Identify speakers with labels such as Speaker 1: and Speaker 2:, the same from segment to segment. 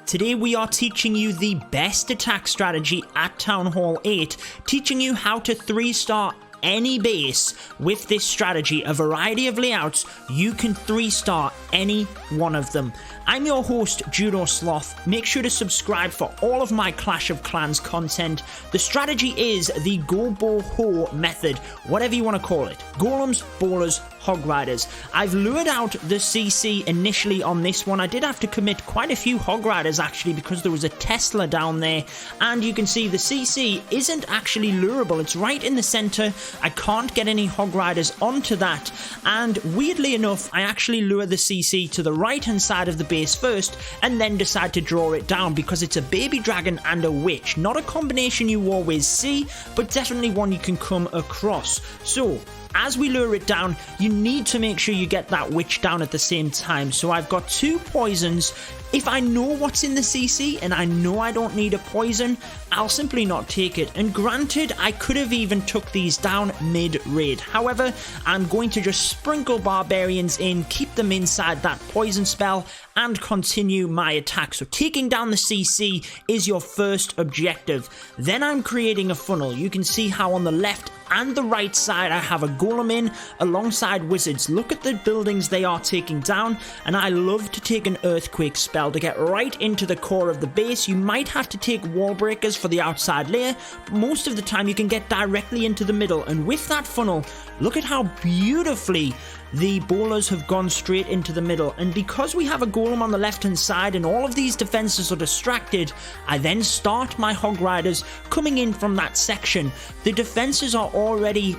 Speaker 1: Today we are teaching you the best attack strategy at Town Hall 8, teaching you how to 3-star any base with this strategy. A variety of layouts, you can 3-star any one of them. I'm your host, Judo Sloth. Make sure to subscribe for all of my Clash of Clans content. The strategy is the GoBoHo method, whatever you want to call it. Golems, bowlers, Hog Riders. I've lured out the CC initially on this one. I did have to commit quite a few Hog Riders actually because there was a Tesla down there, and you can see the CC isn't actually lureable. It's right in the center. I can't get any Hog Riders onto that, and weirdly enough I actually lure the CC to the right hand side of the base first and then decide to draw it down because it's a baby dragon and a witch. Not a combination you always see, but definitely one you can come across. So as we lure it down, you need to make sure you get that witch down at the same time. So I've got 2 poisons. If I know what's in the CC and I know I don't need a poison, I'll simply not take it. And granted, I could have even took these down mid-raid. However, I'm going to just sprinkle barbarians in, keep them inside that poison spell, and continue my attack. So taking down the CC is your first objective. Then I'm creating a funnel. You can see how on the left and the right side I have a golem in alongside wizards. Look at the buildings they are taking down, and I love to take an earthquake spell to get right into the core of the base. You might have to take wall breakers for the outside layer, but most of the time you can get directly into the middle. And with that funnel, look at how beautifully the bowlers have gone straight into the middle. And because we have a golem on the left hand side and all of these defenses are distracted, I then start my Hog Riders coming in from that section. The defenses are already,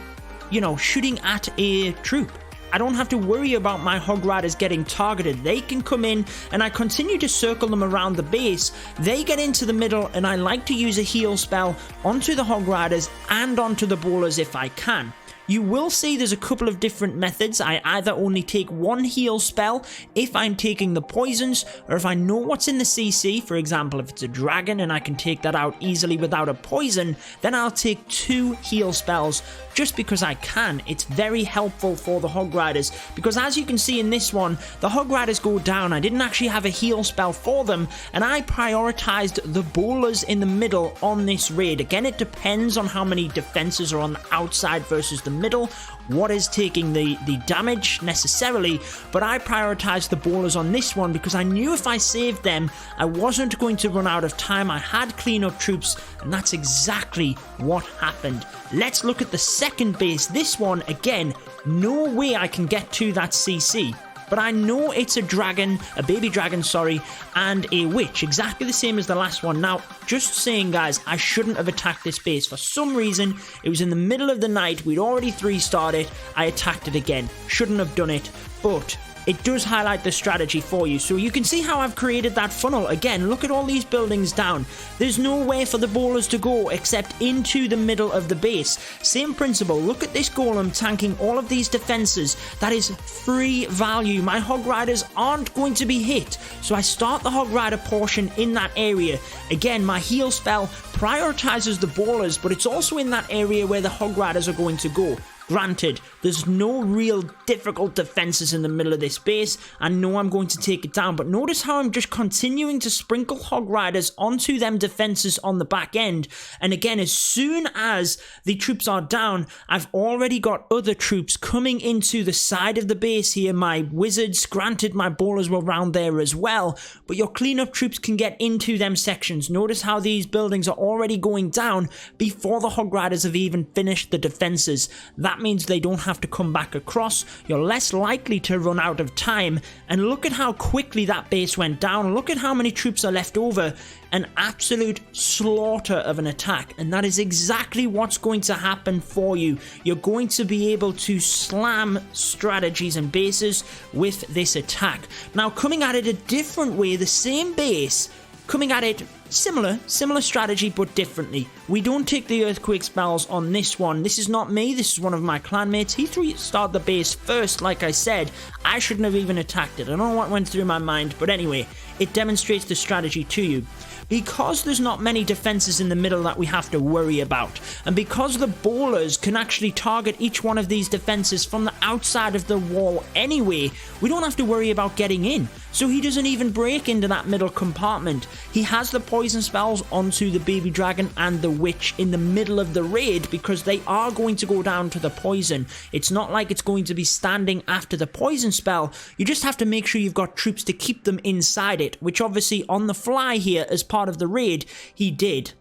Speaker 1: shooting at a troop. I don't have to worry about my Hog Riders getting targeted. They can come in and I continue to circle them around the base. They get into the middle and I like to use a heal spell onto the Hog Riders and onto the bowlers if I can. You will see there's a couple of different methods. I either only take 1 heal spell if I'm taking the poisons, or if I know what's in the CC, for example if it's a dragon and I can take that out easily without a poison, then I'll take 2 heal spells just because I can. It's very helpful for the Hog Riders because as you can see in this one, the Hog Riders go down. I didn't actually have a heal spell for them and I prioritized the bowlers in the middle on this raid. Again, it depends on how many defenses are on the outside versus the middle, what is taking the damage necessarily, but I prioritized the bowlers on this one because I knew if I saved them I wasn't going to run out of time. I had cleanup troops and that's exactly what happened. Let's look at the second base. This one, again, no way I can get to that CC. But I know it's a dragon, a baby dragon, sorry, and a witch, exactly the same as the last one. Now, just saying, guys, I shouldn't have attacked this base. For some reason, it was in the middle of the night, we'd already 3-starred it, I attacked it again. Shouldn't have done it, but it does highlight the strategy for you. So you can see how I've created that funnel. Again, look at all these buildings down. There's nowhere for the bowlers to go except into the middle of the base. Same principle. Look at this golem tanking all of these defenses. That is free value. My Hog Riders aren't going to be hit. So I start the Hog Rider portion in that area. Again, my heal spell prioritizes the bowlers, but it's also in that area where the Hog Riders are going to go. Granted, there's no real difficult defenses in the middle of this base. I know I'm going to take it down, but notice how I'm just continuing to sprinkle Hog Riders onto them defenses on the back end. And again, as soon as the troops are down, I've already got other troops coming into the side of the base here. My wizards, granted my bowlers were around there as well, but your cleanup troops can get into them sections. Notice how these buildings are already going down before the Hog Riders have even finished the defenses. That means they don't have to come back across. You're less likely to run out of time. And look at how quickly that base went down. Look at how many troops are left over. An absolute slaughter of an attack. And that is exactly what's going to happen for you. You're going to be able to slam strategies and bases with this attack. Now, coming at it a different way, the same base, coming at it similar strategy but differently. We don't take the earthquake spells on this one. This is not me, this is one of my clanmates. He 3-starred the base first, like I said. I shouldn't have even attacked it. I don't know what went through my mind, but anyway, it demonstrates the strategy to you. Because there's not many defenses in the middle that we have to worry about, and because the bowlers can actually target each one of these defenses from the outside of the wall anyway, we don't have to worry about getting in. so he doesn't even break into that middle compartment. He has the poison spells onto the baby dragon and the witch in the middle of the raid because they are going to go down to the poison. It's not like it's going to be standing after the poison spell. You just have to make sure you've got troops to keep them inside it, which obviously on the fly here as part of the raid, he did.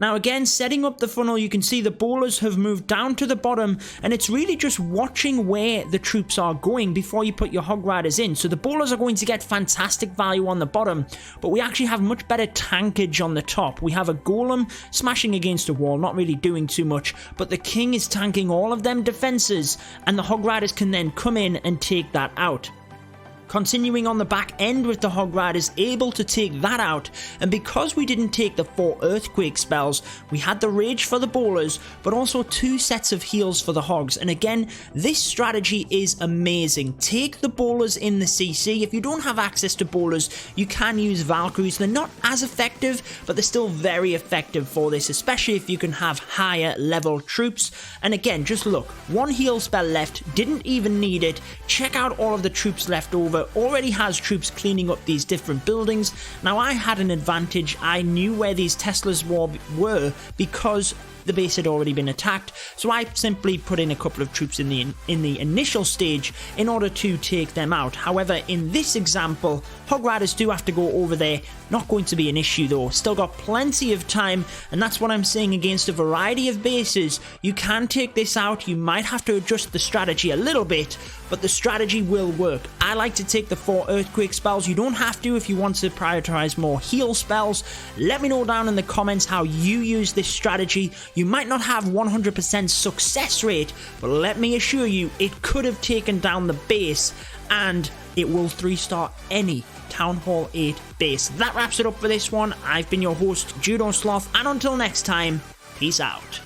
Speaker 1: Now again, setting up the funnel, you can see the bowlers have moved down to the bottom, and it's really just watching where the troops are going before you put your Hog Riders in. So the bowlers are going to get fantastic value on the bottom, but we actually have much better tankage on the top. We have a golem smashing against a wall, not really doing too much, but the king is tanking all of them defenses, and the Hog Riders can then come in and take that out. Continuing on the back end with the Hog Riders, able to take that out, and because we didn't take the 4 earthquake spells, we had the rage for the bowlers, but also 2 sets of heals for the hogs. And again, this strategy is amazing. Take the bowlers in the CC. If you don't have access to bowlers, you can use Valkyries. They're not as effective, but they're still very effective for this, especially if you can have higher level troops. And again, just look, 1 heal spell left, didn't even need it. Check out all of the troops left over. Already has troops cleaning up these different buildings. Now I had an advantage. I knew where these Teslas were because the base had already been attacked, so I simply put in a couple of troops in the initial stage in order to take them out. However, in this example, Hog Riders do have to go over there. Not going to be an issue though. Still got plenty of time, and that's what I'm saying. Against a variety of bases, you can take this out. You might have to adjust the strategy a little bit, but the strategy will work. I like to take the 4 earthquake spells. You don't have to if you want to prioritize more heal spells. Let me know down in the comments how you use this strategy. You might not have 100% success rate, but let me assure you, it could have taken down the base, and it will 3-star any Town Hall 8 base. That wraps it up for this one. I've been your host, Judo Sloth, and until next time, peace out.